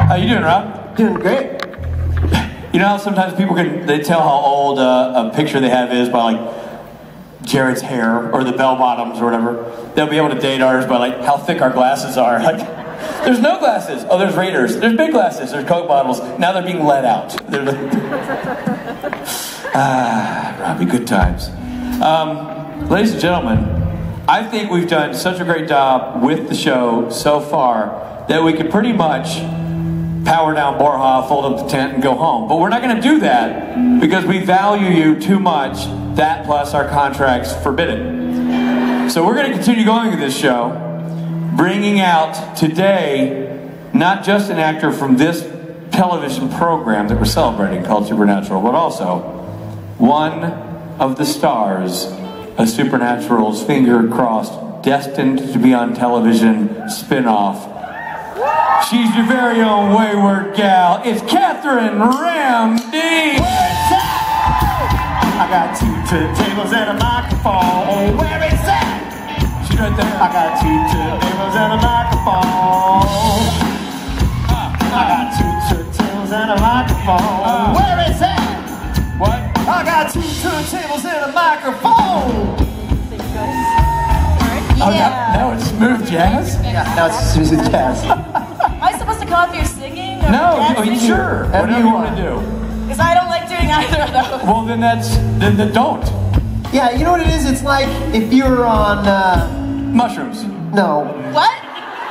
How you doing, Rob? Doing great. You know how sometimes people they tell how old a picture they have is by like Jared's hair or the bell bottoms or whatever. They'll be able to date ours by like how thick our glasses are. Like, there's no glasses. Oh, there's Raiders. There's big glasses. There's Coke bottles. Now they're being let out. Robbie, good times. Ladies and gentlemen, I think we've done such a great job with the show so far that we could pretty much power down Borja, fold up the tent, and go home. But we're not going to do that because we value you too much. That plus our contracts forbid it. So we're going to continue going with this show, bringing out today not just an actor from this television program that we're celebrating called Supernatural, but also one of the stars of Supernatural's finger crossed, destined to be on television spin-off. She's your very own wayward gal. It's Katherine Ramdeen. I got two turntables and a microphone. Where is that? She's right there. I got two turntables and a microphone. I got two turntables and a microphone. Where is that? What? I got two turntables and a microphone. Oh, now it's smooth jazz? Yeah, now it's smooth jazz. Am I supposed to come up here singing? Or No, dancing? sure. Whatever you want to do. Because I don't like doing either of those. Well, then don't. Yeah, you know what it is? It's like if you were on, Mushrooms. no. What?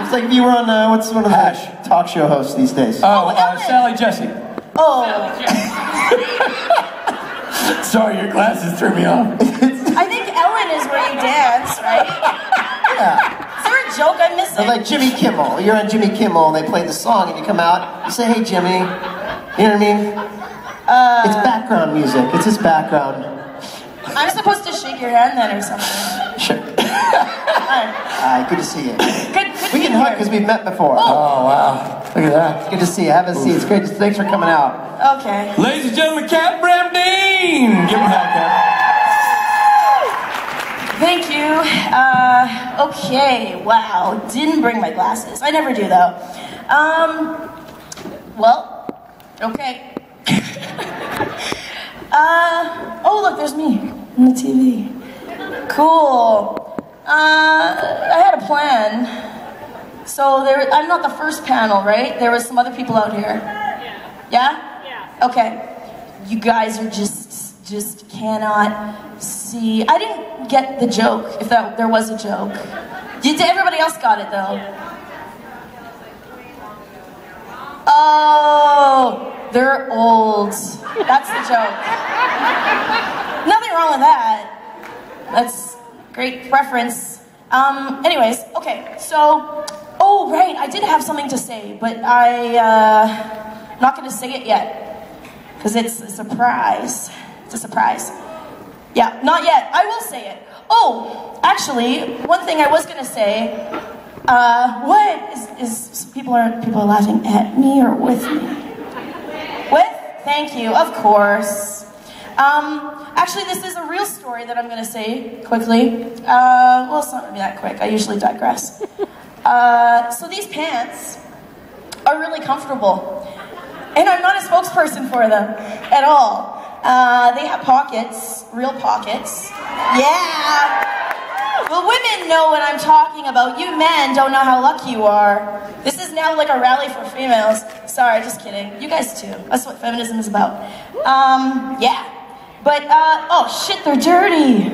It's like if you were on, what's one of the talk show hosts these days? Ellen. Sally Jesse. Oh. Sorry, your glasses threw me off. I think Ellen is where you dance, right? Yeah. Is there a joke I'm missing? Or like Jimmy Kimmel. You're on Jimmy Kimmel and they play the song and you come out, you say, hey Jimmy. You know what I mean? It's background music. It's his background. I'm supposed to shake your hand then or something. Sure. Alright. Good to see you. Good We can hug because we've met before. Oh, wow. Look at that. Good to see you. Have a seat. It's great. Thanks for coming out. Okay. Ladies and gentlemen, Kat Ramdeen! Give him a hand, Kat. Thank you. Okay. Wow. Didn't bring my glasses. I never do though. Well, okay. Oh look, there's me on the TV. Cool. I had a plan. So I'm not the first panel, right? There was some other people out here. Yeah? Yeah. Okay. You guys are just cannot see. I didn't get the joke, if there was a joke. Everybody else got it though. Oh, they're old. That's the joke. Nothing wrong with that. That's great preference. Anyways, okay, so, oh right, I did have something to say, but I'm not gonna say it yet, because it's a surprise. It's a surprise. Yeah, not yet. I will say it. Oh, actually, one thing I was gonna say, what is people are laughing at me or with me? With? Thank you, of course. Actually, this is a real story that I'm going to say quickly. Well, it's not going to be that quick. I usually digress. So these pants are really comfortable. And I'm not a spokesperson for them at all. They have pockets, real pockets. Yeah! Well, women know what I'm talking about. You men don't know how lucky you are. This is now like a rally for females. Sorry, just kidding. You guys too. That's what feminism is about. Yeah. But, oh shit, they're dirty.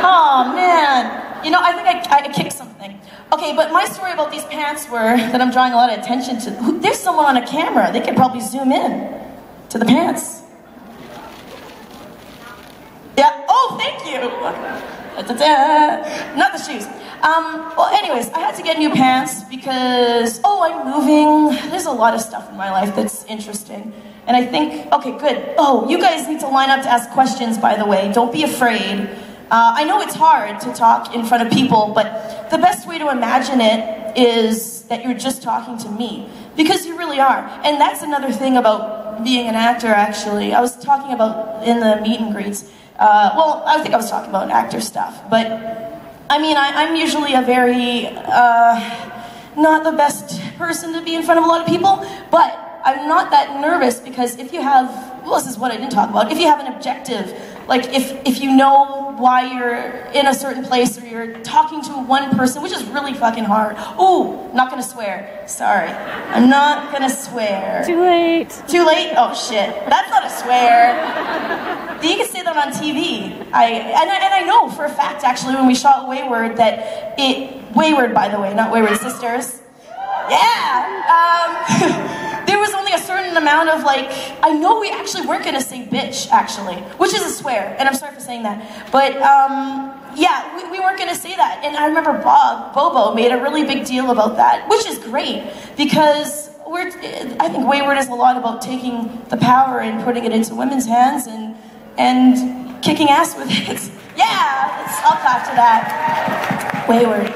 Oh man. You know, I think I kicked something. Okay, but my story about these pants were that I'm drawing a lot of attention to. There's someone on a camera. They could probably zoom in to the pants. Yeah, oh, thank you. Da-da-da. Not the shoes. Well, anyways, I had to get new pants because, oh, I'm moving. There's a lot of stuff in my life that's interesting. And I think, okay, good. Oh, you guys need to line up to ask questions, by the way. Don't be afraid. I know it's hard to talk in front of people, but the best way to imagine it is that you're just talking to me. Because you really are. And that's another thing about being an actor, actually. I was talking about in the meet and greets. Well, I think I was talking about actor stuff, but I mean, I'm usually a very, not the best person to be in front of a lot of people, but I'm not that nervous because if you have, well, this is what I didn't talk about, if you have an objective, like if you know why you're in a certain place or you're talking to one person, which is really fucking hard. Ooh, not gonna swear. Sorry. I'm not gonna swear. Too late. Too late? Oh shit. That's not a swear. You can say that on TV. And I know for a fact actually when we shot Wayward that Wayward by the way, not Wayward Sisters. Yeah! There was only a certain amount of like, I know we actually weren't gonna say bitch, actually, which is a swear, and I'm sorry for saying that, but yeah, we weren't gonna say that, and I remember Bobo made a really big deal about that, which is great, because I think Wayward is a lot about taking the power and putting it into women's hands and kicking ass with it. Yeah, I'll clap to that. Wayward.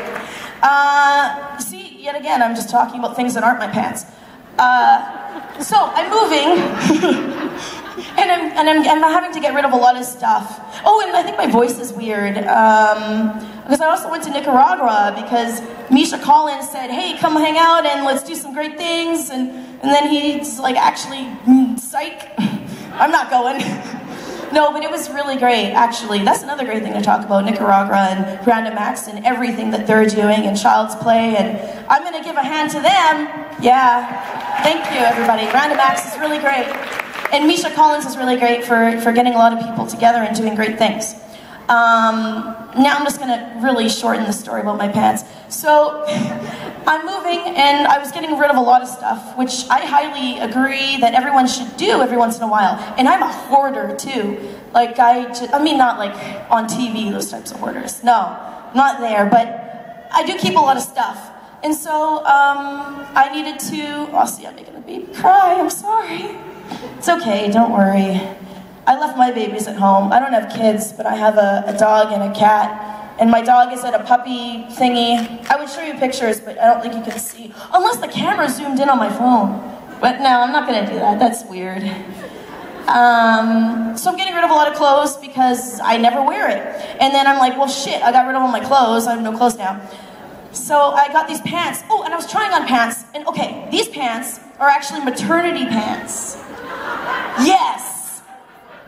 See, yet again, I'm just talking about things that aren't my pants. So I'm moving, and I'm having to get rid of a lot of stuff. Oh, and I think my voice is weird, because I also went to Nicaragua because Misha Collins said, hey, come hang out and let's do some great things, and then he's like, actually, psych, I'm not going. No, but it was really great, actually. That's another great thing to talk about, Nicaragua and Random Acts and everything that they're doing and Child's Play, and I'm going to give a hand to them. Yeah, thank you, everybody. Random Acts is really great. And Misha Collins is really great for getting a lot of people together and doing great things. Now I'm just going to really shorten the story about my pants. So, I'm moving and I was getting rid of a lot of stuff, which I highly agree that everyone should do every once in a while. And I'm a hoarder too. Like I mean not like on TV, those types of hoarders. No, not there, but I do keep a lot of stuff. And so I needed to, oh see, I'm making the baby cry, I'm sorry. It's okay, don't worry. I left my babies at home. I don't have kids, but I have a dog and a cat. And my dog is at a puppy thingy. I would show you pictures, but I don't think you can see. Unless the camera zoomed in on my phone. But no, I'm not gonna do that, that's weird. So I'm getting rid of a lot of clothes because I never wear it. And then I'm like, well shit, I got rid of all my clothes, I have no clothes now. So I got these pants. Oh, and I was trying on pants. And okay, these pants are actually maternity pants. Yes!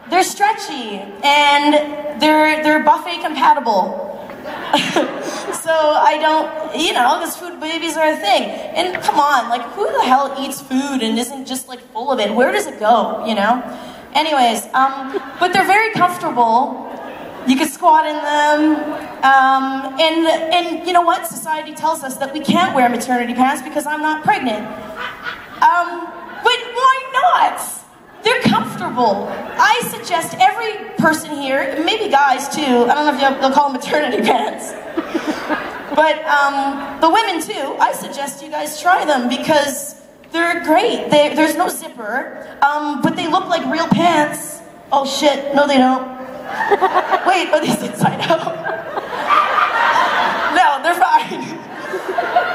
They're stretchy, and they're buffet compatible. So I don't, you know, because food babies are a thing. And come on, like who the hell eats food and isn't just like full of it? Where does it go, you know? Anyways, but they're very comfortable. You can squat in them. And you know what? Society tells us that we can't wear maternity pants because I'm not pregnant. But why not? They're comfortable. I suggest every person here, maybe guys too, I don't know if they'll call them maternity pants, but the women too, I suggest you guys try them because they're great. There's no zipper, but they look like real pants. Oh shit, no they don't. Wait, are these inside out? No, they're fine.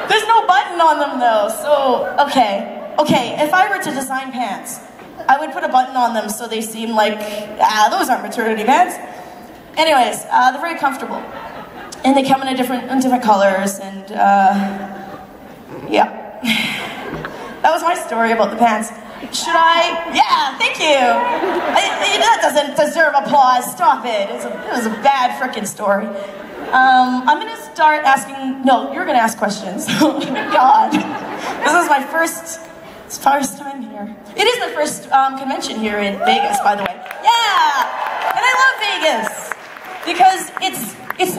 There's no button on them though, so, okay, if I were to design pants, I would put a button on them so they seem like, those aren't maternity pants. Anyways, they're very comfortable. And they come in different colors, and yeah. That was my story about the pants. Should I? Yeah, thank you. That doesn't deserve applause, stop it. It was a bad frickin' story. I'm gonna start asking, no, you're gonna ask questions. Oh my God. This is my first time here. It is my first convention here in Vegas, by the way. Yeah, and I love Vegas because it's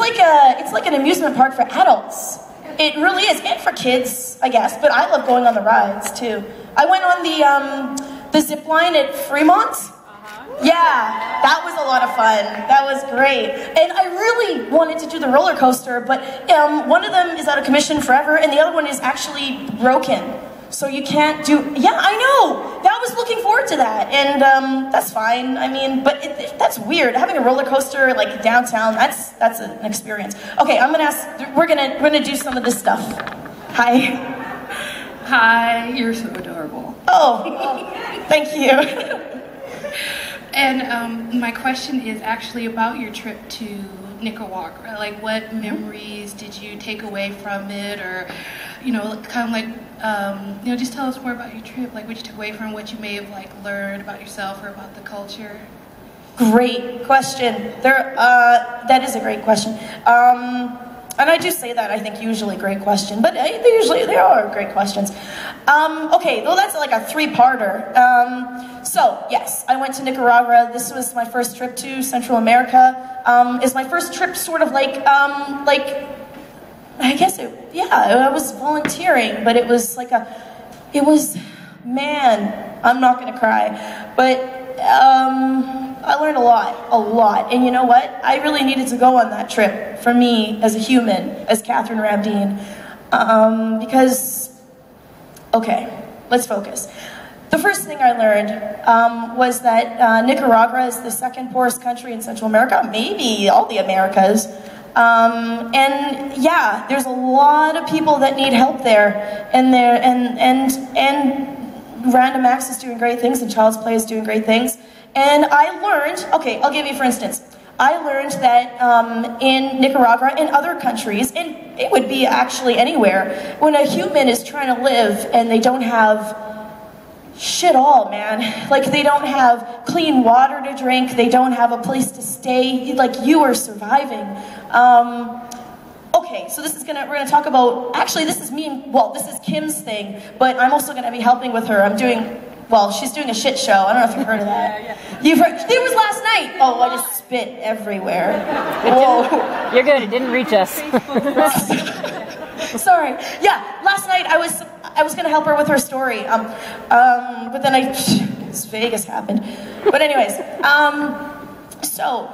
like an amusement park for adults. It really is, and for kids, I guess. But I love going on the rides too. I went on the zip line at Fremont. Yeah, that was a lot of fun. That was great. And I really wanted to do the roller coaster, but one of them is out of commission forever, and the other one is actually broken. So you can't do, yeah, I know. I was looking forward to that, and that's fine. I mean, but that's weird. Having a roller coaster like downtown, that's an experience. Okay, I'm gonna ask. We're gonna do some of this stuff. Hi. Hi. You're so adorable. Oh, thank you. And my question is actually about your trip to Nicaragua? Like, what memories did you take away from it, or, you know, kind of like, you know, just tell us more about your trip, like what you took away from, what you may have like learned about yourself or about the culture. Great question. That is a great question. And I do say that, I think, usually great question, but they are great questions. Okay, well, that's like a three-parter. So, yes, I went to Nicaragua. This was my first trip to Central America. It's my first trip sort of like, I guess I was volunteering, but it was like man, I'm not gonna cry, but I learned a lot, and you know what? I really needed to go on that trip for me as a human, as Katherine Ramdeen, because, okay, let's focus. The first thing I learned was that Nicaragua is the second poorest country in Central America, maybe all the Americas. And yeah, there's a lot of people that need help there, and Random Acts is doing great things, and Child's Play is doing great things. And I learned, okay, I'll give you for instance, I learned that in Nicaragua and other countries, and it would be actually anywhere, when a human is trying to live and they don't have shit all, man. Like, they don't have clean water to drink, they don't have a place to stay, like, you are surviving. Okay, so we're gonna talk about, actually this is Kim's thing, but I'm also gonna be helping with her. She's doing a shit show. I don't know if you've heard of that. Yeah. You've heard, it was last night. Oh, I just spit everywhere. Whoa. You're good, it didn't reach us. Sorry. Yeah, last night I was gonna help her with her story. But then Vegas happened. But anyways, so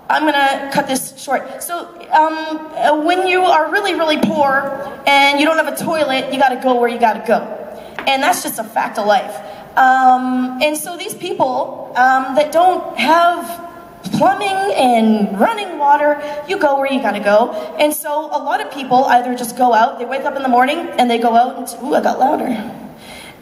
I'm gonna cut this short. So when you are really, really poor and you don't have a toilet, you gotta go where you gotta go. And that's just a fact of life. And so these people that don't have plumbing and running water, you go where you gotta go. And so a lot of people either just go out, they wake up in the morning and they go out and, ooh, I got louder.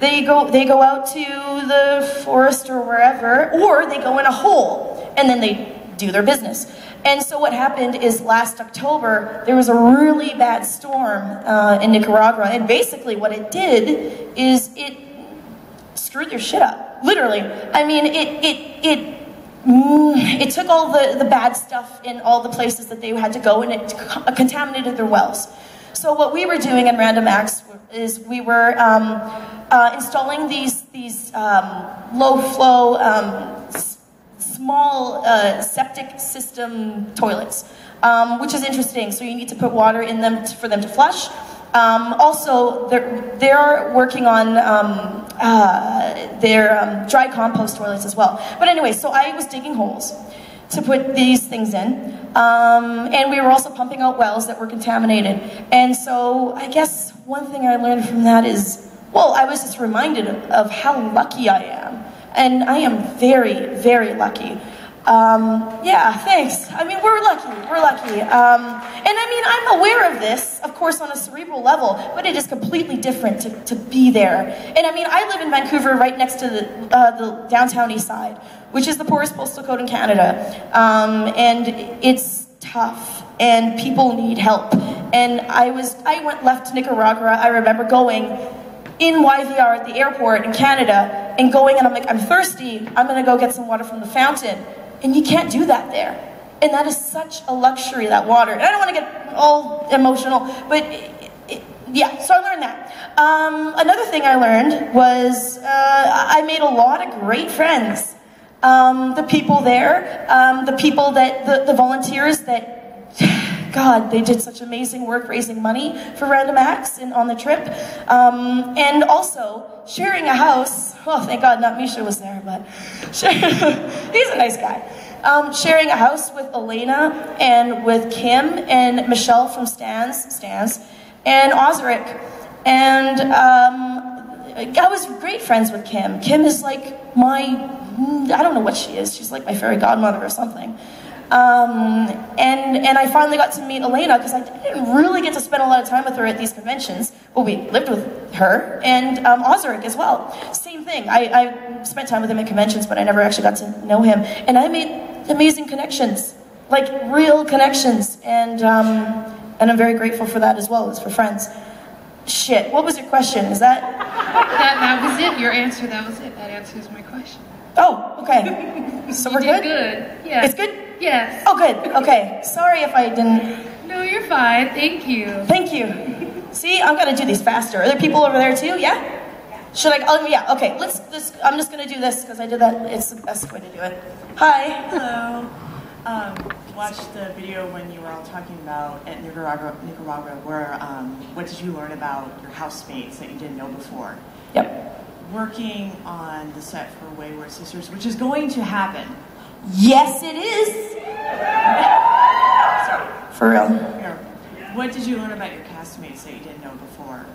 They go out to the forest or wherever, or they go in a hole and then they do their business. And so what happened is last October, there was a really bad storm in Nicaragua, and basically what it did is it screwed their shit up, literally. I mean, it took all the bad stuff in all the places that they had to go, and it contaminated their wells. So what we were doing in Random Acts is we were installing these low-flow, small septic system toilets, which is interesting. So you need to put water in them for them to flush. Also, they're working on their dry compost toilets as well. But anyway, so I was digging holes to put these things in, and we were also pumping out wells that were contaminated. And so I guess one thing I learned from that is, well, I was just reminded of how lucky I am. And I am very, very lucky. Yeah, thanks. I mean, we're lucky. And I mean, I'm aware of this, of course, on a cerebral level, but it is completely different to be there. And I mean, I live in Vancouver right next to the downtown east side, which is the poorest postal code in Canada. And it's tough, and people need help. And I left Nicaragua, I remember going in YVR at the airport in Canada and going, and I'm like, I'm thirsty, I'm gonna go get some water from the fountain. And you can't do that there. And that is such a luxury, that water. And I don't want to get all emotional, but yeah, so I learned that. Another thing I learned was I made a lot of great friends. The people there, the volunteers that, God, they did such amazing work raising money for Random Acts on the trip. And also sharing a house. Oh, thank God, not Misha was there, but he's a nice guy. Sharing a house with Elena and with Kim and Michelle from Stans, and Osric. And I was great friends with Kim. Kim is like I don't know what she is. She's like my fairy godmother or something. And I finally got to meet Elena because I didn't really get to spend a lot of time with her at these conventions. Well, we lived with her, and Osric as well. Same thing. I spent time with him at conventions, but I never actually got to know him. And I made amazing connections. like real connections, and I'm very grateful for that as well as for friends. Shit, what was your question? Is that? That was it, your answer, that was it. That answers my question. Oh, okay. So we're good? Good, yeah. It's good? Yes. Oh, good, okay. Sorry if I didn't... No, you're fine, thank you. Thank you. See, I'm gonna do these faster. Are there people over there too, yeah? Should I, oh yeah, okay, I'm just gonna do this because I did that, it's the best way to do it. Hi. Hello. Watched the video when you were all talking about at Nicaragua where, what did you learn about your housemates that you didn't know before? Yep. Working on the set for Wayward Sisters, which is going to happen. Yes, it is. Sorry. For real. Here. What did you learn about your castmates that you didn't know before?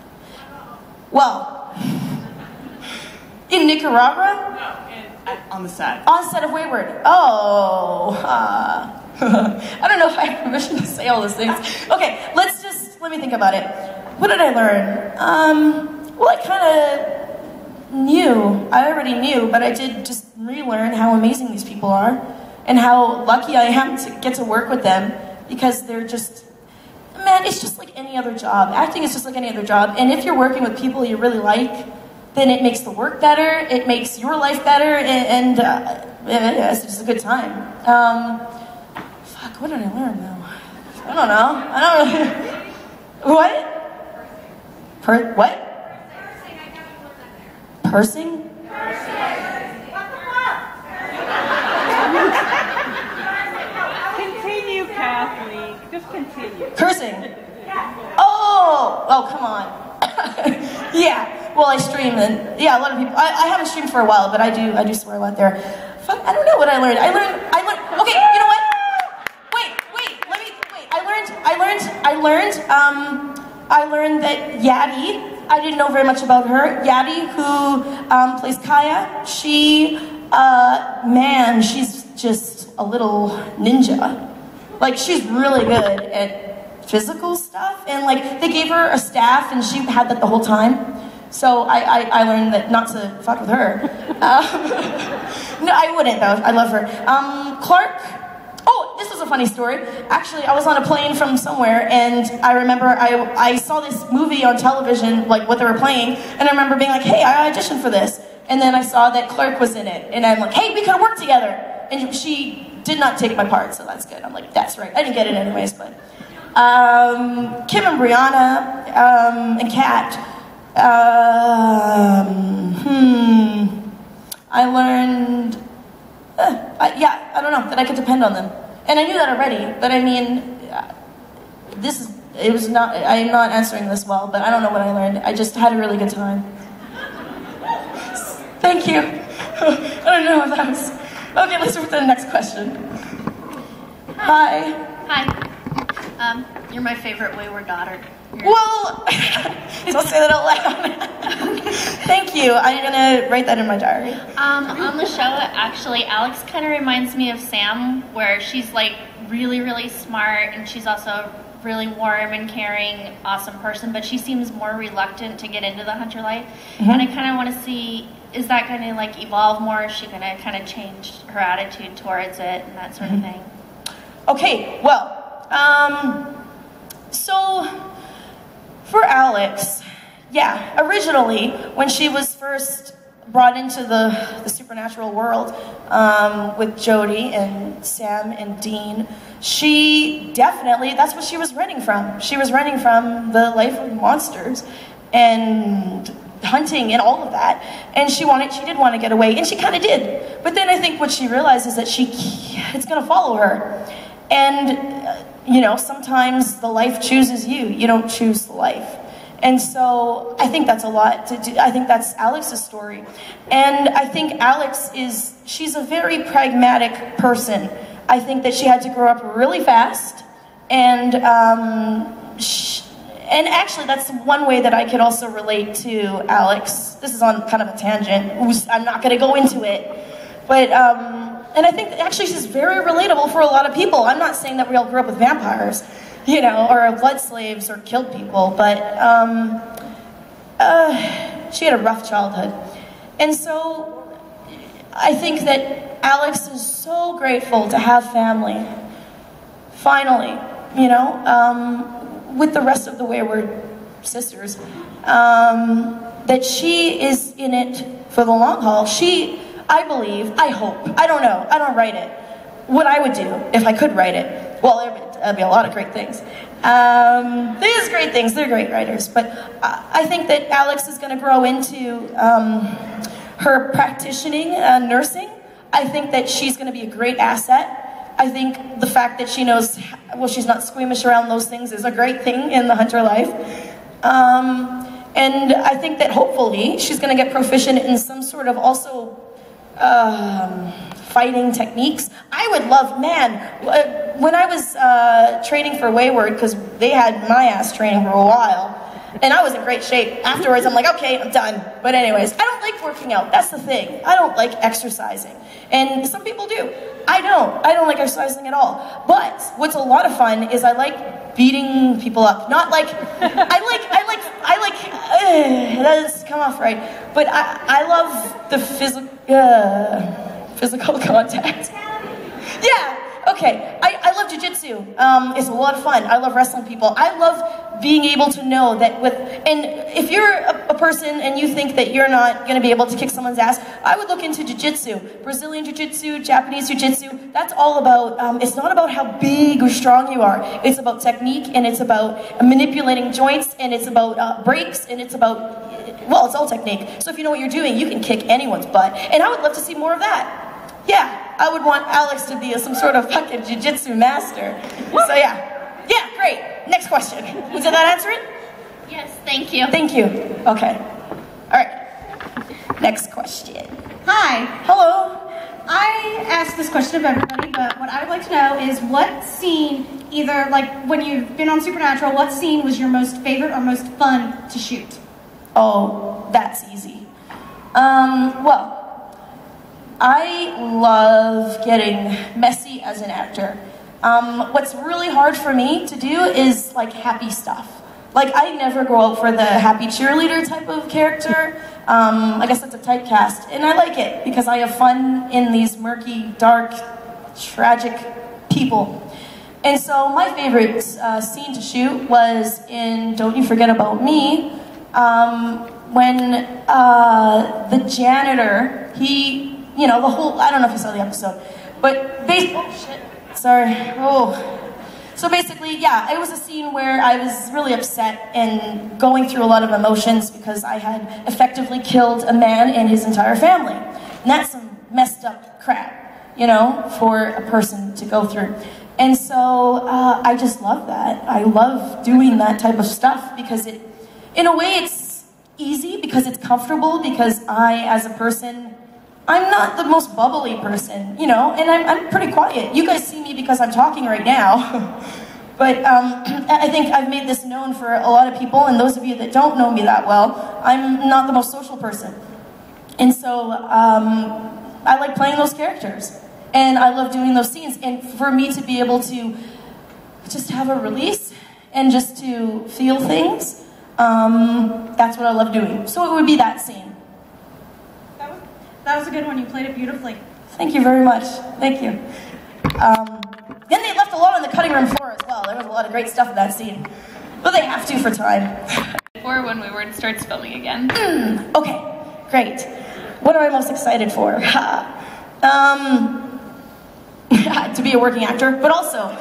Well, in Nicaragua? No, on the set. On set of Wayward. Oh, I don't know if I have permission to say all those things. Okay, let me think about it. What did I learn? Well, I kind of knew. I already knew, but I did just relearn how amazing these people are and how lucky I am to get to work with them, because they're just, man, it's just like any other job. Acting is just like any other job, and if you're working with people you really like, then it makes the work better, it makes your life better, and it's just a good time. Fuck, what did I learn though? I don't know. What? What? Pursing? Continue, Kathleen. Just continue. Cursing? Oh, come on. Yeah, well, I stream, and yeah, a lot of people, I haven't streamed for a while, but I do swear a lot there. Fuck, I don't know what I learned. I learned, okay, you know what? I learned that Yadi, I didn't know very much about her. Yadi, who plays Kaya, she, man, she's just a little ninja. Like, she's really good at physical stuff, and like, they gave her a staff, and she had that the whole time. So I learned that not to fuck with her. No, I wouldn't though, I love her. Clark, oh, this was a funny story. Actually, I was on a plane from somewhere, and I remember I saw this movie on television, like what they were playing, and I remember being like, hey, I auditioned for this. And then I saw that Clark was in it, and I'm like, hey, we could have worked together. And she did not take my part, so that's good. I'm like, that's right. I didn't get it anyways, but. Kim and Brianna, and Kat, I learned, yeah, I don't know, that I could depend on them. And I knew that already, but I mean, I'm not answering this well, but I don't know what I learned. I just had a really good time. Thank you. I don't know if that was, okay, let's move to the next question. Hi. Hi. You're my favorite wayward daughter. Well, don't say that out loud. Thank you. I'm gonna write that in my diary. On the show, actually, Alex kind of reminds me of Sam, where she's like really, really smart, and she's also a really warm and caring, awesome person, but she seems more reluctant to get into the hunter life. Mm-hmm. And I kind of want to see, is that going to like evolve more? Is she going to kind of change her attitude towards it and that sort of thing? Okay, well, so for Alex, yeah, originally when she was first brought into the supernatural world with Jody and Sam and Dean, she definitely, that's what she was running from. She was running from the life of monsters and hunting and all of that, and she did want to get away, and she kind of did. But then I think what she realized is that it's going to follow her. And, you know, sometimes the life chooses you. You don't choose the life. And so I think that's a lot to do. I think that's Alex's story. And I think Alex she's a very pragmatic person. I think that she had to grow up really fast. And actually that's one way that I could also relate to Alex. This is on kind of a tangent. I'm not going to go into it. But, and I think that actually she's very relatable for a lot of people. I'm not saying that we all grew up with vampires, you know, or blood slaves or killed people, but she had a rough childhood. And so I think that Alex is so grateful to have family. finally, you know, with the rest of the Wayward sisters, that she is in it for the long haul. She, I believe, I hope, I don't know, I don't write it. What I would do if I could write it, well, there'd be a lot of great things. There's great things, they're great writers, but I think that Alex is going to grow into her practicing nursing. I think that she's going to be a great asset. I think the fact that she knows, well, she's not squeamish around those things is a great thing in the hunter life. And I think that hopefully she's going to get proficient in some sort of also fighting techniques. I would love, man, when I was training for Wayward, because they had my ass training for a while, and I was in great shape. Afterwards, I'm like, okay, I'm done. But anyways, I don't like working out. That's the thing. I don't like exercising. And some people do. I don't like exercising at all. But what's a lot of fun is I like beating people up. Not like, I like, that doesn't come off right. But I love the physical contact. Yeah. Okay, I love jiu-jitsu. It's a lot of fun. I love wrestling people. I love being able to know that and if you're a person and you think that you're not going to be able to kick someone's ass, I would look into jiu-jitsu. Brazilian jiu-jitsu, Japanese jiu-jitsu, that's all about, it's not about how big or strong you are. It's about technique, and it's about manipulating joints, and it's about breaks, and it's about, well, it's all technique. So if you know what you're doing, you can kick anyone's butt. And I would love to see more of that. Yeah, I would want Alex to be some sort of fucking jiu-jitsu master. So yeah. Yeah, great. Next question. Did that answer it? Yes, thank you. Thank you. Okay. All right. Next question. Hi. Hello. I asked this question of everybody, but what I would like to know is what scene, either like when you've been on Supernatural, what scene was your most favorite or most fun to shoot? Oh, that's easy. Well, I love getting messy as an actor. What's really hard for me to do is like happy stuff. Like I never go out for the happy cheerleader type of character. I guess that's a typecast, and I like it because I have fun in these murky, dark, tragic people. And so my favorite scene to shoot was in Don't You Forget About Me, when the janitor, you know, the whole, I don't know if you saw the episode, but basically, oh shit, sorry, oh. So basically, yeah, it was a scene where I was really upset and going through a lot of emotions because I had effectively killed a man and his entire family. And that's some messed up crap, you know, for a person to go through. And so I just love that. I love doing that type of stuff because it, in a way, it's easy because it's comfortable, because I, as a person, I'm not the most bubbly person, you know, and I'm pretty quiet. You guys see me because I'm talking right now. But I think I've made this known for a lot of people, and those of you that don't know me that well, I'm not the most social person. And so I like playing those characters, and I love doing those scenes. And for me to be able to just have a release and just to feel things, that's what I love doing. So it would be that scene. That was a good one. You played it beautifully. Thank you very much. Thank you. Then they left a lot on the cutting room floor as well. There was a lot of great stuff in that scene. But they have to for time. Or when Wayward starts filming again. Okay, great. What am I most excited for? To be a working actor, but also,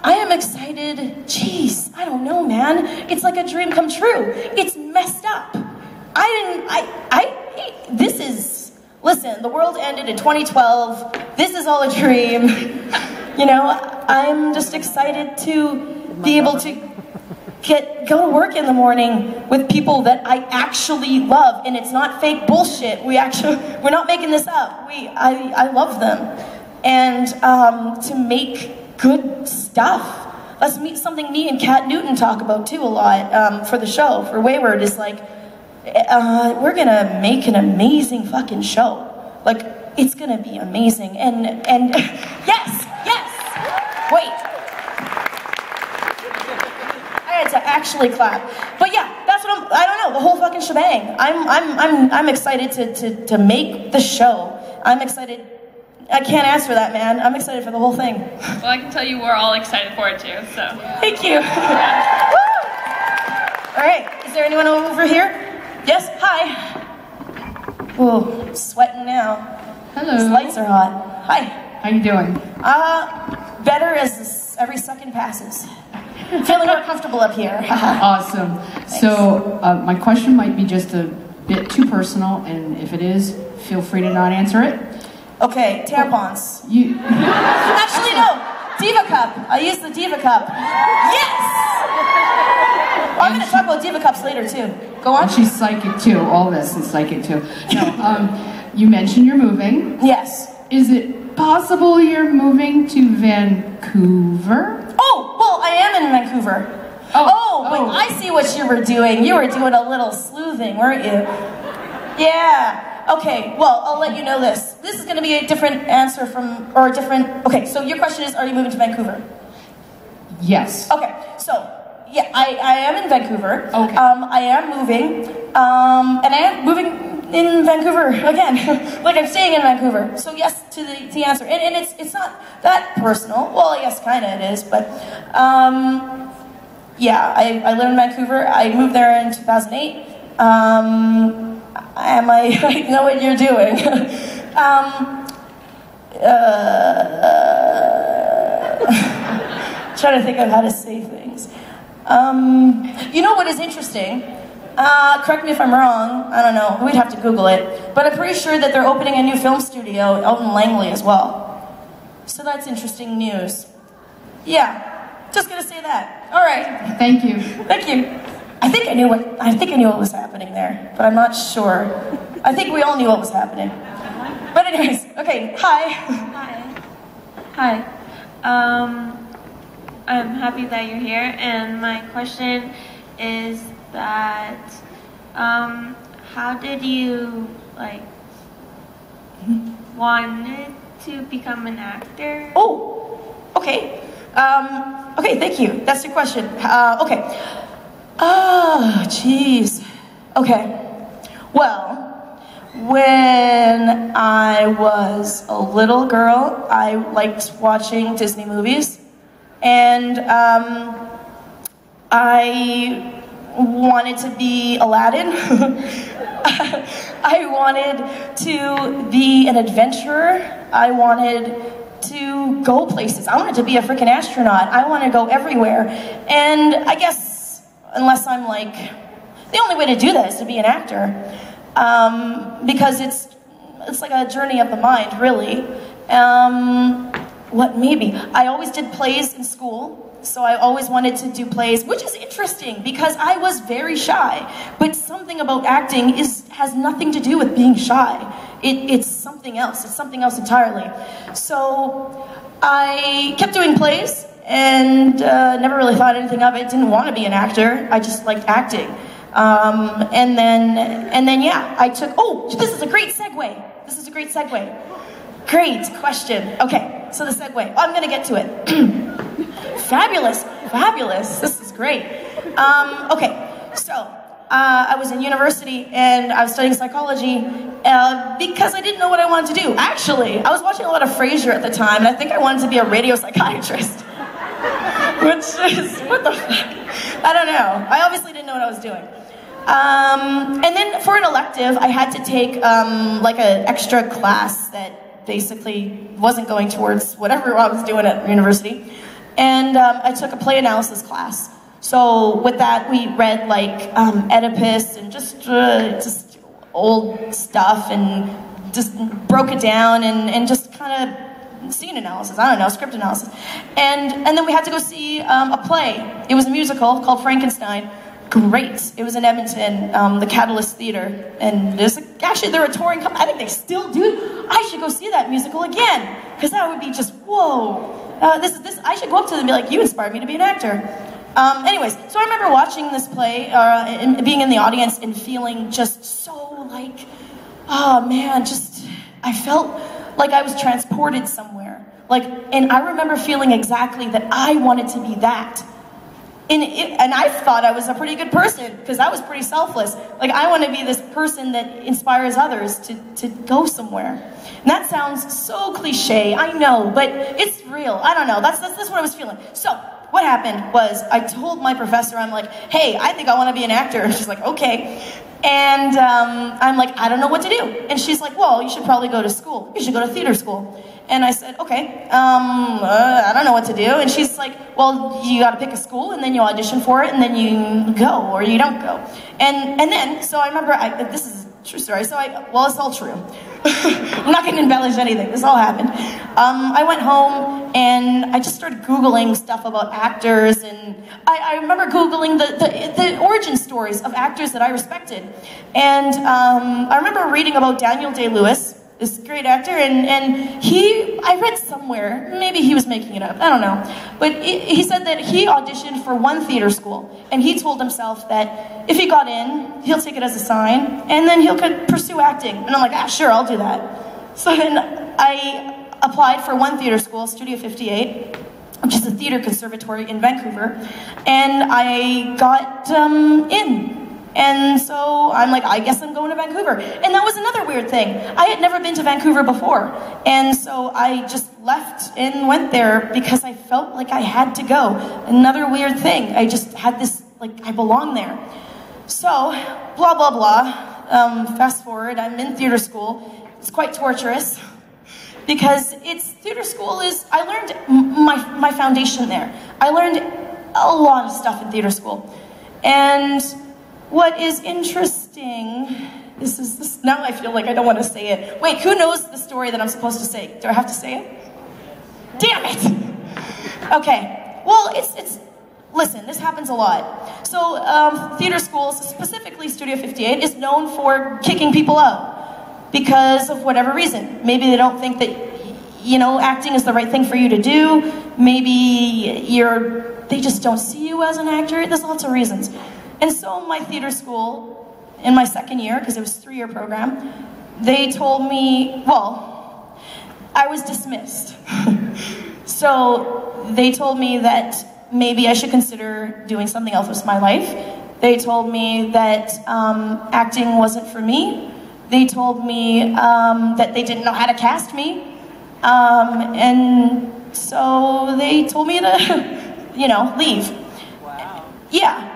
I am excited. Jeez, I don't know, man. It's like a dream come true. It's messed up. This is, listen, the world ended in 2012. This is all a dream. You know, I'm just excited to be able to go to work in the morning with people that I actually love, and it's not fake bullshit. We're not making this up. I love them. And to make good stuff. That's something me and Kat Newton talk about too a lot for the show, for Wayward, is like, we're gonna make an amazing fucking show. Like, it's gonna be amazing. And yes, wait. I had to actually clap. But yeah, that's what I don't know, the whole fucking shebang. I'm excited to make the show. I'm excited I can't answer that, man. I'm excited for the whole thing. Well, I can tell you we're all excited for it too, so. Thank you. All right, is there anyone over here? Yes, hi. Ooh, sweating now. Hello. These lights are hot. Hi. How you doing? Better as every second passes. Feeling more comfortable up here. Awesome. Thanks. So, my question might be just a bit too personal, and if it is, feel free to not answer it. Okay, tampons. You. Actually, no. Diva Cup. I use the Diva Cup. Yes! Well, I'm going to talk about Diva Cups later, too. Go on. And she's psychic, too. All this is psychic, too. No, you mentioned you're moving. Yes. Is it possible you're moving to Vancouver? Oh, well, I am in Vancouver. But I see what you were doing. You were doing a little sleuthing, weren't you? Yeah. Okay, well, I'll let you know this. This is going to be a different answer okay, so your question is, are you moving to Vancouver? Yes. Okay, so, yeah, I am in Vancouver. Okay. I am moving, and I am moving in Vancouver again. Like, I'm staying in Vancouver. So yes to the answer. And it's not that personal. Well, yes, kind of it is, but, yeah, I live in Vancouver. I moved there in 2008. I know what you're doing. Trying to think of how to say things. You know what is interesting? Correct me if I'm wrong. I don't know. We'd have to Google it. But I'm pretty sure that they're opening a new film studio out in Langley as well. So that's interesting news. Yeah. Just gonna say that. All right. Thank you. Thank you. I think I knew what was happening there, but I'm not sure. I think we all knew what was happening. But anyways, okay. Hi. Hi. I'm happy that you're here, and my question is that how did you wanted to become an actor? Oh, okay. Okay, thank you. That's your question. Okay. Oh, jeez. Okay. Well, when I was a little girl, I liked watching Disney movies, and I wanted to be Aladdin. I wanted to be an adventurer. I wanted to go places. I wanted to be a freaking astronaut. I want to go everywhere. And I guess, unless I'm the only way to do that is to be an actor. Because it's like a journey of the mind, really. Maybe? I always did plays in school. So I always wanted to do plays, which is interesting because I was very shy. But something about acting has nothing to do with being shy. It's something else. It's something else entirely. So I kept doing plays and never really thought anything of it. Didn't want to be an actor. I just liked acting. And then yeah, I took. Oh, this is a great segue. This is a great segue. Great question. Okay, so the segue. I'm gonna get to it. Fabulous. This is great. Okay, so I was in university and I was studying psychology because I didn't know what I wanted to do. Actually, I was watching a lot of Frasier at the time, and I think I wanted to be a radio psychiatrist. Which is, what the fuck? I don't know. I obviously didn't know what I was doing. And then for an elective, I had to take an extra class that basically wasn't going towards whatever I was doing at university. And I took a play analysis class. So with that, we read Oedipus and just old stuff and just broke it down and just kind of scene analysis, I don't know, script analysis. And then we had to go see a play. It was a musical called Frankenstein. Great. It was in Edmonton, the Catalyst Theater. And actually they're a touring company. I think they still do. I should go see that musical again. Because that would be just, whoa. I should go up to them and be like, you inspired me to be an actor. Anyways, so I remember watching this play, and being in the audience and feeling just so oh man, I felt like I was transported somewhere. And I remember feeling exactly that I wanted to be that. And I thought I was a pretty good person because I was pretty selfless. Like, I want to be this person that inspires others to go somewhere. And that sounds so cliche, I know, but it's real. I don't know, that's what I was feeling. So, what happened was I told my professor, I'm like, hey, I think I want to be an actor. And she's like, okay. And I'm like, I don't know what to do. And she's like, well, you should probably go to school. You should go to theater school. And I said, okay, I don't know what to do. And she's like, well, you got to pick a school, and then you audition for it, and then you go, or you don't go. And then, so I remember, this is a true story, so well, it's all true. I'm not going to embellish anything. This all happened. I went home, and I just started Googling stuff about actors, and I remember Googling the origin stories of actors that I respected. And I remember reading about Daniel Day-Lewis, this great actor, and I read somewhere, maybe he was making it up, I don't know, but he said that he auditioned for one theater school, and he told himself that if he got in, he'll take it as a sign, and then he'll pursue acting. And I'm like, sure, I'll do that. So then I applied for one theater school, Studio 58, which is a theater conservatory in Vancouver, and I got in. And so I'm like, I guess I'm going to Vancouver. And that was another weird thing. I had never been to Vancouver before. And so I just left and went there because I felt like I had to go. Another weird thing. I just had this, like, I belong there. So, blah, blah, blah. Fast forward, I'm in theater school. It's quite torturous because theater school is, I learned my foundation there. I learned a lot of stuff in theater school. And what is interesting, this now I feel like I don't want to say it. Wait, who knows the story that I'm supposed to say? Do I have to say it? Damn it! Okay, well, listen, this happens a lot. So, theater schools, specifically Studio 58, is known for kicking people out because of whatever reason. Maybe they don't think that, acting is the right thing for you to do. Maybe they just don't see you as an actor. There's lots of reasons. And so my theater school, in my second year, because it was a 3-year program, they told me, well, I was dismissed. So they told me that maybe I should consider doing something else with my life. They told me that acting wasn't for me. They told me that they didn't know how to cast me. And so they told me to, leave. Wow. Yeah.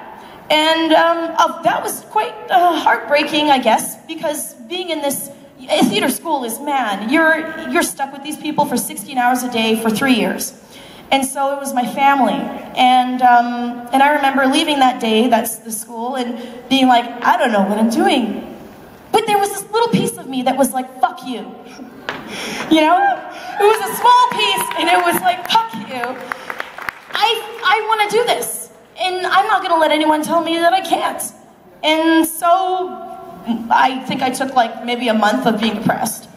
And that was quite heartbreaking, I guess, because being in this theater school is, man, you're stuck with these people for 16 hours a day for 3 years. And so it was my family. And I remember leaving that day, that's the school, and being like, I don't know what I'm doing. But there was this little piece of me that was like, fuck you. It was a small piece, and it was like, fuck you. I want to do this. And I'm not going to let anyone tell me that I can't. And so I think I took like maybe a month of being depressed.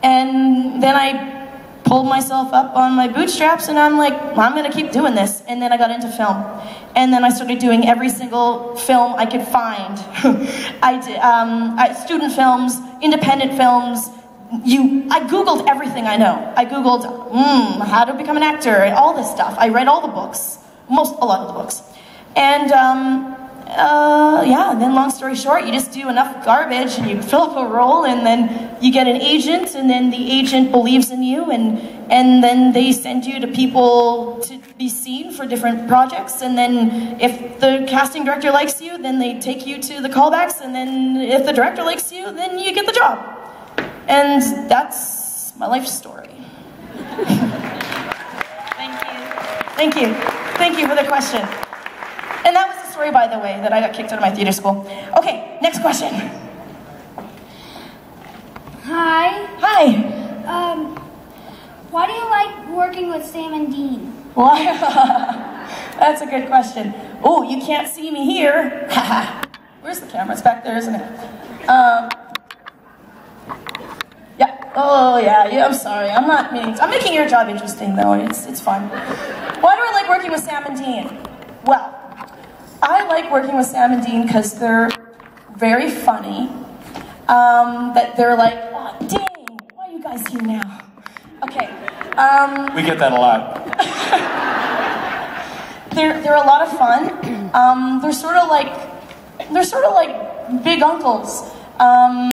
And then I pulled myself up on my bootstraps and I'm like, well, I'm going to keep doing this. And then I got into film. And then I started doing every single film I could find. I did student films, independent films. I Googled everything I know. I Googled how to become an actor, all this stuff. I read all the books, a lot of the books. And then long story short, you just do enough garbage and you fill up a role and then you get an agent and then the agent believes in you and then they send you to people to be seen for different projects, and then if the casting director likes you, then they take you to the callbacks, and then if the director likes you, then you get the job. And that's my life story. Thank you. Thank you for the question. And that was the story, by the way, that I got kicked out of my theater school. Okay, next question. Hi. Hi. Why do you like working with Sam and Dean? Why? That's a good question. Oh, you can't see me here. Where's the camera? It's back there, isn't it? Yeah. Oh, yeah. I'm sorry. I'm making your job interesting, though. It's fun. Why do I like working with Sam and Dean? Well, I like working with Sam and Dean because they're very funny. That they're like, oh, dang, why are you guys here now? Okay. We get that a lot. they're a lot of fun. They're sort of like big uncles.